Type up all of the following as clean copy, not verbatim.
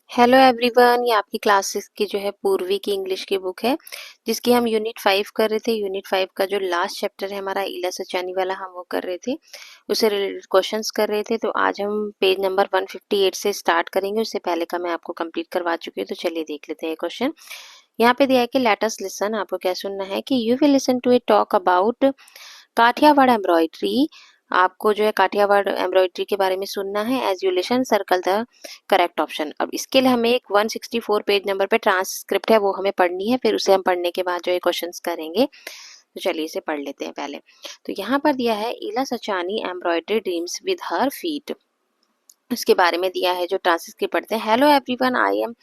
Hello everyone, ये आपकी class 6 की जो है पूर्वी की इंग्लिश की बुक है, जिसकी हम यूनिट 5 कर रहे थे। यूनिट 5 का जो लास्ट चैप्टर है हमारा इला सचानी वाला, हम वो कर रहे थे, उससे रिलेटेड क्वेश्चंस कर रहे थे। तो आज हम पेज नंबर 158 से स्टार्ट करेंगे। उससे पहले का मैं आपको कंप्लीट करवा चुकी हूँ, तो चलिए देख लेते हैं क्वेश्चन। यहाँ पे दिया है कि लेट अस लिसन। आपको क्या सुनना है कि you will listen to a talk about Kathiawar embroidery. आपको जो है काठियावाड़ एम्ब्रॉयडरी के बारे में सुनना है। As you listen circle the correct option. अब इसके लिए हमें एक 164 पेज नंबर पे ट्रांसक्रिप्ट है, वो हमें पढ़नी है। फिर उसे हम पढ़ने के बाद जो है क्वेश्चंस करेंगे। तो चलिए इसे पढ़ लेते हैं पहले। तो यहाँ पर दिया है Ila Sachani embroidery dreams with her feet. उसके बारे में दिया है, जो ट्रांसक्रिप्ट पढ़ते हैं। Hello everyone, I am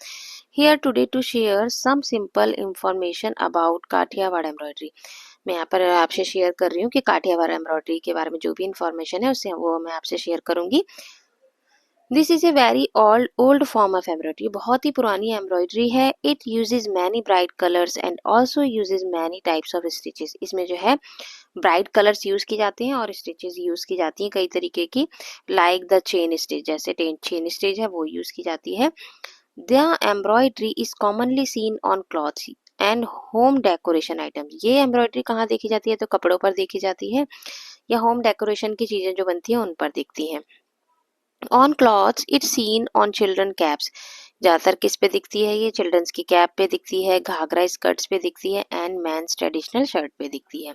here today to share some simple information about Kathiawar embroidery. मैं यहाँ पर आपसे शेयर कर रही हूँ कि काठियावाड़ एम्ब्रॉयडरी के बारे में जो भी इंफॉर्मेशन है उससे वो मैं आपसे शेयर करूंगी। This is a very old form of embroidery. बहुत ही पुरानी एम्ब्रॉयडरी है। It uses many bright colours and also uses many types of stitches. इसमें जो है ब्राइट कलर्स यूज की जाते हैं और स्टिचेस यूज की जाती हैं कई तरीके की, लाइक द चेन स्टिच, जैसे चेन स्टिच है वो यूज की जाती है। The embroidery is commonly seen on clothes and home decoration items. ये एम्ब्रॉयडरी कहाँ देखी जाती है? तो कपड़ों पर देखी जाती है, या होम डेकोरेशन की चीजें जो बनती हैं उन पर दिखती हैं। On clothes it's seen on children caps. ज्यादातर किस पे दिखती है? ये चिल्ड्रंस की कैप पे दिखती है, घाघरा स्कर्ट्स पे दिखती है, एंड मेंस ट्रेडिशनल शर्ट पे दिखती है।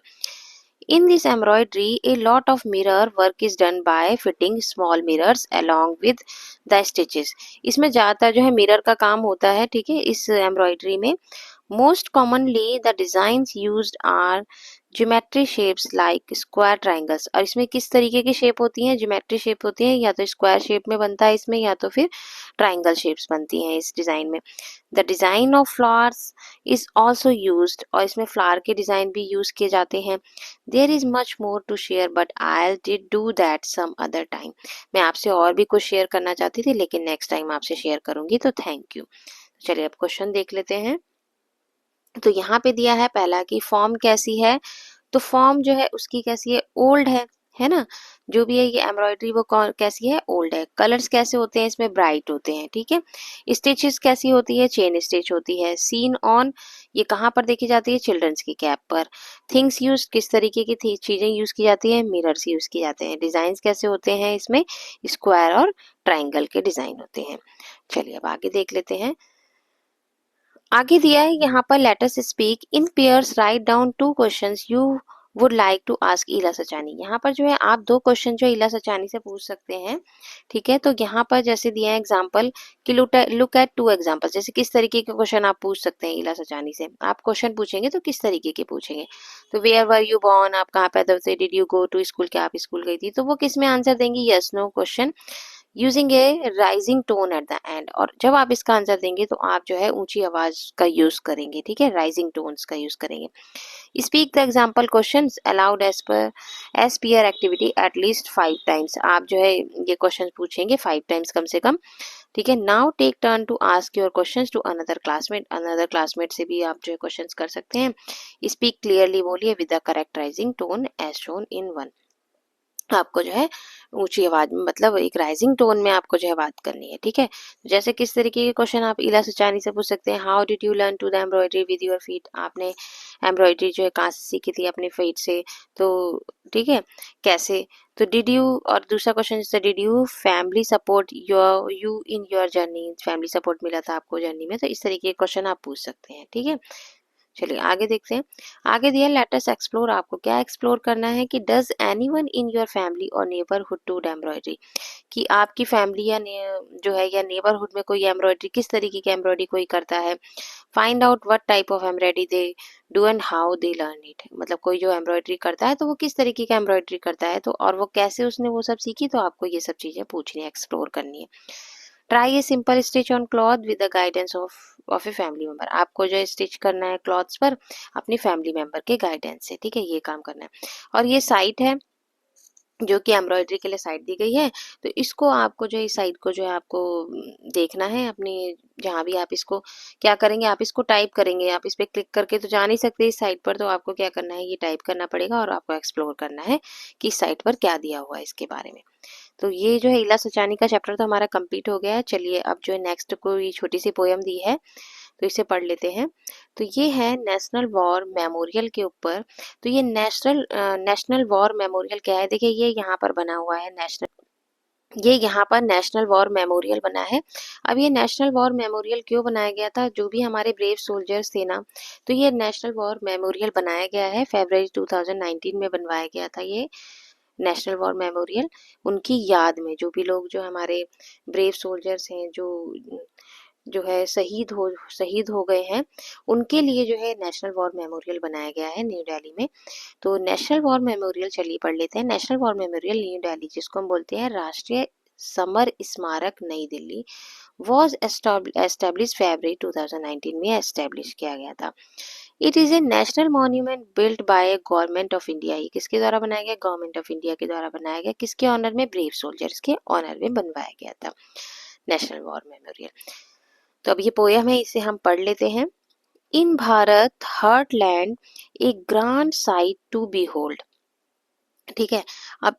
In this embroidery, a lot of mirror work is done by fitting small mirrors along with the stitches. इसमें ज़्यादातर जो है मिरर का काम होता है, ठीक है, इस एम्ब्रॉयडरी में। Most commonly the designs used are geometry shapes like square triangles. और इसमें किस तरीके की शेप होती हैं? ज्योमेट्री शेप होती है, या तो स्क्वायर शेप में बनता है इसमें, या तो फिर ट्राइंगल शेप्स बनती हैं इस डिज़ाइन में। The design of flowers is also used, और इसमें फ्लावर के डिज़ाइन भी यूज़ किए जाते हैं। There is much more to share but I did do that some other time. मैं आपसे और भी कुछ शेयर करना चाहती थी, लेकिन नेक्स्ट टाइम आपसे शेयर करूंगी। तो थैंक यू। चलिए अब क्वेश्चन देख लेते हैं। तो यहाँ पे दिया है पहला कि फॉर्म कैसी है। तो फॉर्म जो है उसकी कैसी है? ओल्ड है ना। जो भी है ये एम्ब्रॉयडरी वो कौन कैसी है? ओल्ड है। कलर्स कैसे होते हैं? इसमें ब्राइट होते हैं, ठीक है। स्टिचेस कैसी होती है? चेन स्टिच होती है। सीन ऑन, ये कहाँ पर देखी जाती है? चिल्ड्रंस की कैप पर। थिंग्स यूज, किस तरीके की चीजें यूज की जाती है? मिरर्स यूज की जाते हैं। डिजाइन कैसे होते हैं? इसमें स्क्वायर और ट्राइंगल के डिजाइन होते हैं। चलिए अब आगे देख लेते हैं। आगे दिया है यहाँ पर let us speak in pairs, write down two questions you would like to ask Ila Sachani. यहाँ पर जो है आप दो क्वेश्चन जो इला सचानी से पूछ सकते हैं, ठीक है। तो यहाँ पर जैसे दिया है एग्जाम्पल कि लुक एट टू एग्जाम्पल, जैसे किस तरीके के क्वेश्चन आप पूछ सकते हैं इला सचानी से। आप क्वेश्चन पूछेंगे तो किस तरीके के पूछेंगे? तो वेयर वर यू बॉर्न, आप कहाँ पैदा हुए? Did you go to school, क्या आप स्कूल गई थी? तो वो किस में आंसर देंगी? Yes no question using a rising tone at the end. और जब आप इसका आंसर देंगे तो आप जो है ऊंची आवाज का यूज करेंगे, ठीक है, राइजिंग टोन्स का यूज करेंगे। Speak the example question aloud as peer activity at least 5 times. आप जो है ये क्वेश्चन पूछेंगे 5 टाइम्स कम से कम, ठीक है। Now take turn to ask your question to another classmate. Another classmate से भी आप जो है क्वेश्चन कर सकते हैं। स्पीक क्लियरली, बोलिए with the correct rising tone as shown in 1। आपको जो है ऊंची आवाज में, मतलब एक राइजिंग टोन में आपको जो है बात करनी है, ठीक है। जैसे किस तरीके के क्वेश्चन आप इला सचानी से पूछ सकते हैं। How did you learn to the embroidery with your feet. आपने एम्ब्रॉयडरी जो है कहाँ से सीखी थी? अपने फीट से। तो ठीक है, कैसे? तो डिड यू, और दूसरा क्वेश्चन जैसे did you family support you in your journey. Family support मिला था आपको जर्नी में। तो इस तरीके के क्वेश्चन आप पूछ सकते हैं, ठीक है। चलिए आगे देखते हैं। आगे दिया लेट अस एक्सप्लोर। आपको क्या एक्सप्लोर करना है कि does anyone in your family और नेबरहुड डू एम्ब्रॉयडरी। कि आपकी फैमिली या जो है या नेबरहुड में कोई एम्ब्रॉयडरी, किस तरीके की एम्ब्रॉयडरी कोई करता है। Find out what type of embroidery they do and how they learn it. मतलब कोई जो एम्ब्रॉयडरी करता है तो वो किस तरीके का एम्ब्रॉयडरी करता है, तो और वो कैसे उसने वो सब सीखी। तो आपको ये सब चीजें पूछनी है, एक्सप्लोर करनी है। Try a simple stitch on cloth with the guidance of a family member. आपको जो स्टिच करना है क्लॉथ्स पर अपनी फैमिली मेंबर के गाइडेंस से, ठीक है, ये काम करना है। और ये साइट है जो कि एम्ब्रॉयडरी के लिए साइट दी गई है। तो इसको आपको जो इस साइट को जो है आपको देखना है अपनी, जहाँ भी आप इसको क्या करेंगे, आप इसको टाइप करेंगे। आप इस पर क्लिक करके तो जा नहीं सकते इस साइट पर, तो आपको क्या करना है, ये टाइप करना पड़ेगा और आपको एक्सप्लोर करना है कि इस साइट पर क्या दिया हुआ है इसके बारे में। तो ये जो है इला सचानी का चैप्टर तो हमारा कंप्लीट हो गया है। चलिए अब जो है नेक्स्ट कोई छोटी सी पोयम दी है तो इसे पढ़ लेते हैं। तो ये है नेशनल वॉर मेमोरियल के ऊपर। तो ये नेशनल वॉर मेमोरियल क्या है, देखिए ये यहाँ पर बना हुआ है ये यहाँ पर नेशनल वॉर मेमोरियल बना है। अब ये नेशनल वॉर मेमोरियल क्यों बनाया गया था, जो भी हमारे ब्रेव सोल्जर्स थे ना, तो ये नेशनल वॉर मेमोरियल बनाया गया है। फरवरी 2019 में बनवाया गया था ये नेशनल वॉर मेमोरियल, उनकी याद में। जो भी लोग जो हमारे ब्रेव सोल्जर्स हैं, जो है शहीद हो गए हैं, उनके लिए जो है नेशनल वॉर मेमोरियल बनाया गया है न्यू दिल्ली में। तो नेशनल वॉर मेमोरियल चलिए पढ़ लेते हैं। National war memorial new Delhi, जिसको हम बोलते हैं राष्ट्रीय समर स्मारक नई दिल्ली, वॉज एस्टेब्लिश फरवरी 2019 में एस्टेब्लिश किया गया था। It is a national monument built by government of India. ये किसके द्वारा बनाया गया, गवर्नमेंट ऑफ इंडिया के द्वारा बनाया गया। किसके ऑनर में, ब्रेव सोल्जर्स के ऑनर में बनवाया गया था नेशनल वॉर मेमोरियल। तो अब ये पोयम है, इसे हम पढ़ लेते हैं। In Bharat heartland a grand sight to B hold. ठीक है, अब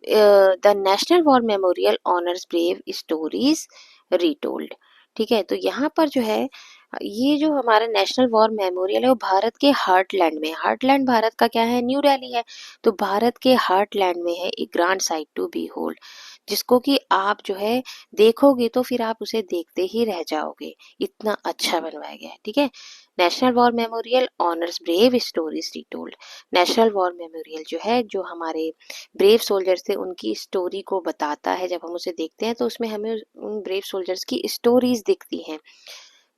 the national war memorial honours brave stories retold. ठीक है, तो यहाँ पर जो है ये जो हमारा नेशनल वॉर मेमोरियल है वो भारत के हार्टलैंड में, हार्टलैंड भारत का क्या है, न्यू दिल्ली है, तो भारत के हार्टलैंड में है एक grand sight to B hold, जिसको कि आप जो है देखोगे तो फिर आप उसे देखते ही रह जाओगे, इतना अच्छा बनवाया गया है। ठीक है, national war memorial honours brave stories retold. National war memorial जो है, जो हमारे ब्रेव सोल्जर्स थे उनकी स्टोरी को बताता है। जब हम उसे देखते हैं तो उसमें हमें उन ब्रेव सोल्जर्स की स्टोरीज दिखती हैं।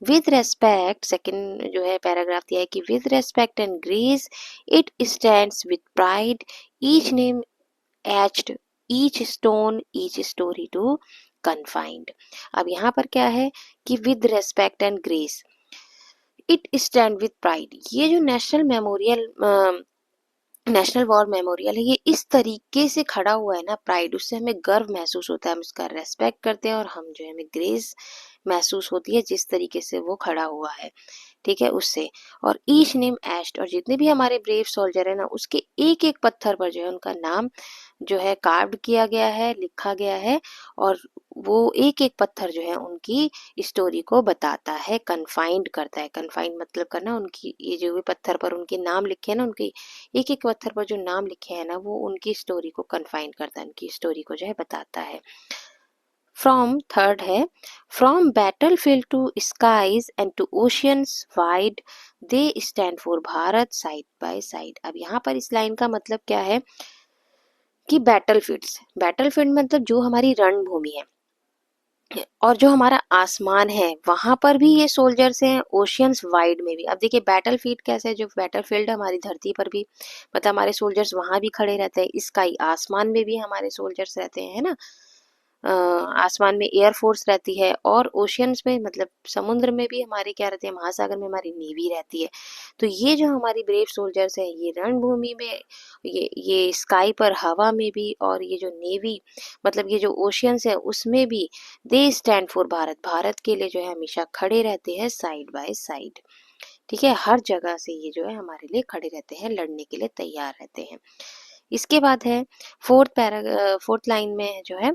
विद रेस्पेक्ट, सेकंड जो है पैराग्राफ दिया है कि with respect and grace it stands with pride, each name etched, each stone, each story to confined. अब यहाँ पर क्या है कि with respect and grace it stand with pride. ये जो नेशनल वॉर मेमोरियल है, ये इस तरीके से खड़ा हुआ है ना, प्राइड, उससे हमें गर्व महसूस होता है, हम उसका रेस्पेक्ट करते हैं और हम जो है हमें ग्रेस महसूस होती है जिस तरीके से वो खड़ा हुआ है। ठीक है, उससे। और ईच नेम एश्ड, और जितने भी हमारे ब्रेव सोल्जर है ना, उसके एक एक पत्थर पर जो है उनका नाम जो है कार्व्ड किया गया है, लिखा गया है, और वो एक एक पत्थर जो है उनकी स्टोरी को बताता है, कन्फाइंड करता है। कन्फाइंड मतलब करना, उनकी ये जो भी पत्थर पर उनके नाम लिखे हैं ना, उनके एक एक पत्थर पर जो नाम लिखे हैं ना, वो उनकी स्टोरी को कन्फाइंड करता है, उनकी स्टोरी को जो है बताता है। फ्रॉम, थर्ड है, from battle field to skies and to oceans wide they stand for Bharat side by side. अब यहाँ पर इस लाइन का मतलब क्या है कि बैटल फील्ड मतलब जो हमारी रणभूमि है, और जो हमारा आसमान है वहां पर भी ये सोल्जर्स हैं, ओशियंस वाइड में भी। अब देखिए बैटल फील्ड कैसे है, जो बैटल फील्ड हमारी धरती पर भी मतलब हमारे सोल्जर्स वहां भी खड़े रहते हैं, स्काई आसमान में भी हमारे सोल्जर्स रहते हैं, है ना। आसमान में एयर फोर्स रहती है, और ओशियंस में मतलब समुद्र में भी हमारे क्या रहते हैं, महासागर में हमारी नेवी रहती है। तो ये जो हमारी ब्रेव सोल्जर्स हैं, ये रणभूमि में, ये स्काई पर हवा में भी, और ये जो नेवी मतलब ये जो ओशियंस है उसमें भी, दे स्टैंड फॉर भारत, भारत के लिए जो है हमेशा खड़े रहते हैं साइड बाय साइड। ठीक है, हर जगह से ये जो है हमारे लिए खड़े रहते हैं, लड़ने के लिए तैयार रहते हैं। इसके बाद है फोर्थ लाइन में जो है,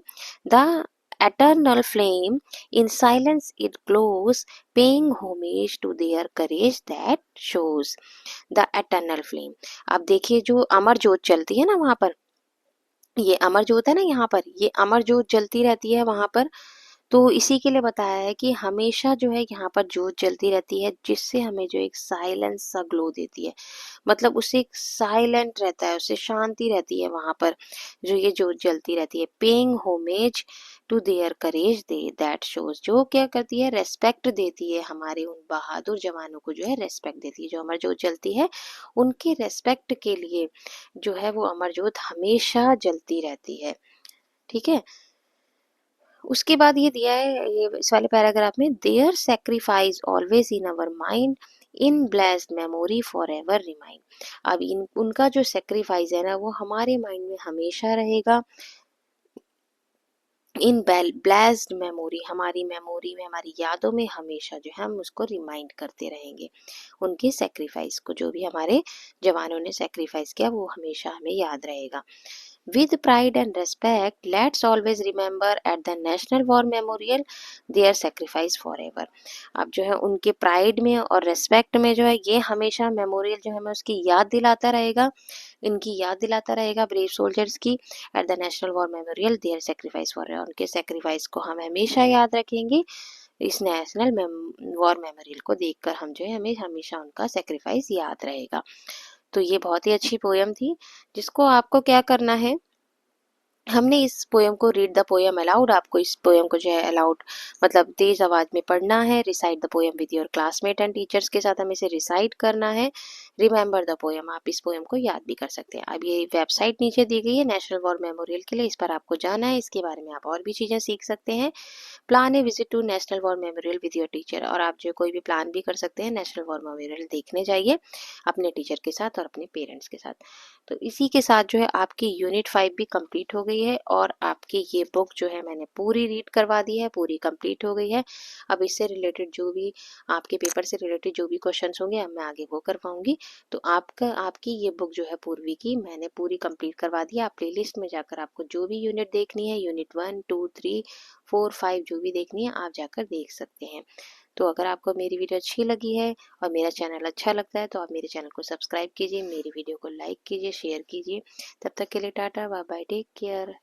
the eternal flame in silence it glows, paying homage to their courage that shows। the eternal flame, अब देखिए जो अमर ज्योत चलती है ना वहां पर, ये अमर ज्योत है ना, यहाँ पर ये अमर ज्योत जलती रहती है वहां पर। तो इसी के लिए बताया है कि हमेशा जो है यहाँ पर ज्योत जलती रहती है, जिससे हमें जो एक साइलेंस सा ग्लो देती है, मतलब उससे एक साइलेंट रहता है, उससे शांति रहती है वहां पर जो ये ज्योत जलती रहती है। Paying homage to their courage they that shows, जो क्या करती है, रेस्पेक्ट देती है, हमारे उन बहादुर जवानों को जो है रेस्पेक्ट देती है। जो अमर ज्योत जलती है उनके रेस्पेक्ट के लिए जो है वो अमर ज्योत हमेशा जलती रहती है। ठीक है, उसके बाद ये दिया है ये इस वाले पैराग्राफ में, there sacrifice always in our mind, in blessed memory for ever remind. अब इन उनका जो सेक्रीफाइस है ना वो हमारे माइंड में हमेशा रहेगा, इन ब्लेस्ड मेमोरी, हमारी मेमोरी में, हमारी यादों में हमेशा जो है हम उसको रिमाइंड करते रहेंगे, उनके सेक्रीफाइस को, जो भी हमारे जवानों ने सेक्रीफाइस किया वो हमेशा हमें याद रहेगा। With pride and respect, let's always remember at the National War Memorial their sacrifice forever. अब जो है उनके प्राइड में और रेस्पेक्ट में जो है ये हमेशा मेमोरियल जो है हमें उसकी याद दिलाता रहेगा, इनकी याद दिलाता रहेगा ब्रेव सोल्जर्स की। At the national war memorial there sacrifice for, उनके सेक्रीफाइस को हम हमेशा याद रखेंगे। इस नेशनल वॉर मेमोरियल को देखकर हम जो है हमें हमेशा उनका सेक्रीफाइस याद रहेगा। तो ये बहुत ही अच्छी पोयम थी, जिसको आपको क्या करना है, हमने इस पोयम को रीड द पोयम अलाउड, आपको इस पोयम को जो है अलाउड मतलब तेज आवाज में पढ़ना है। Recite the poem with your classmate and teachers के साथ हमें इसे रिसाइट करना है। रिमेंबर द पोयम, आप इस पोयम को याद भी कर सकते हैं। अब ये वेबसाइट नीचे दी गई है नेशनल वॉर मेमोरियल के लिए, इस पर आपको जाना है, इसके बारे में आप और भी चीज़ें सीख सकते हैं। Plan a visit to national war memorial with your teacher, और आप जो कोई भी प्लान भी कर सकते हैं, नेशनल वॉर मेमोरियल देखने जाइए अपने टीचर के साथ और अपने पेरेंट्स के साथ। तो इसी के साथ जो है आपकी यूनिट 5 भी कंप्लीट हो गई है, और आपकी ये बुक जो है मैंने पूरी रीड करवा दी है, पूरी कंप्लीट हो गई है। अब इससे रिलेटेड जो भी आपके पेपर से रिलेटेड जो भी क्वेश्चंस होंगे अब मैं आगे वो करवाऊंगी। तो आपकी ये बुक जो है पूर्वी की मैंने पूरी कंप्लीट करवा दी है। आप प्लेलिस्ट में जाकर आपको जो भी यूनिट देखनी है, यूनिट 1, 2, 3, 4, 5 जो भी देखनी है आप जाकर देख सकते हैं। तो अगर आपको मेरी वीडियो अच्छी लगी है और मेरा चैनल अच्छा लगता है तो आप मेरे चैनल को सब्सक्राइब कीजिए, मेरी वीडियो को लाइक कीजिए, शेयर कीजिए। तब तक के लिए tata, bye bye, take care.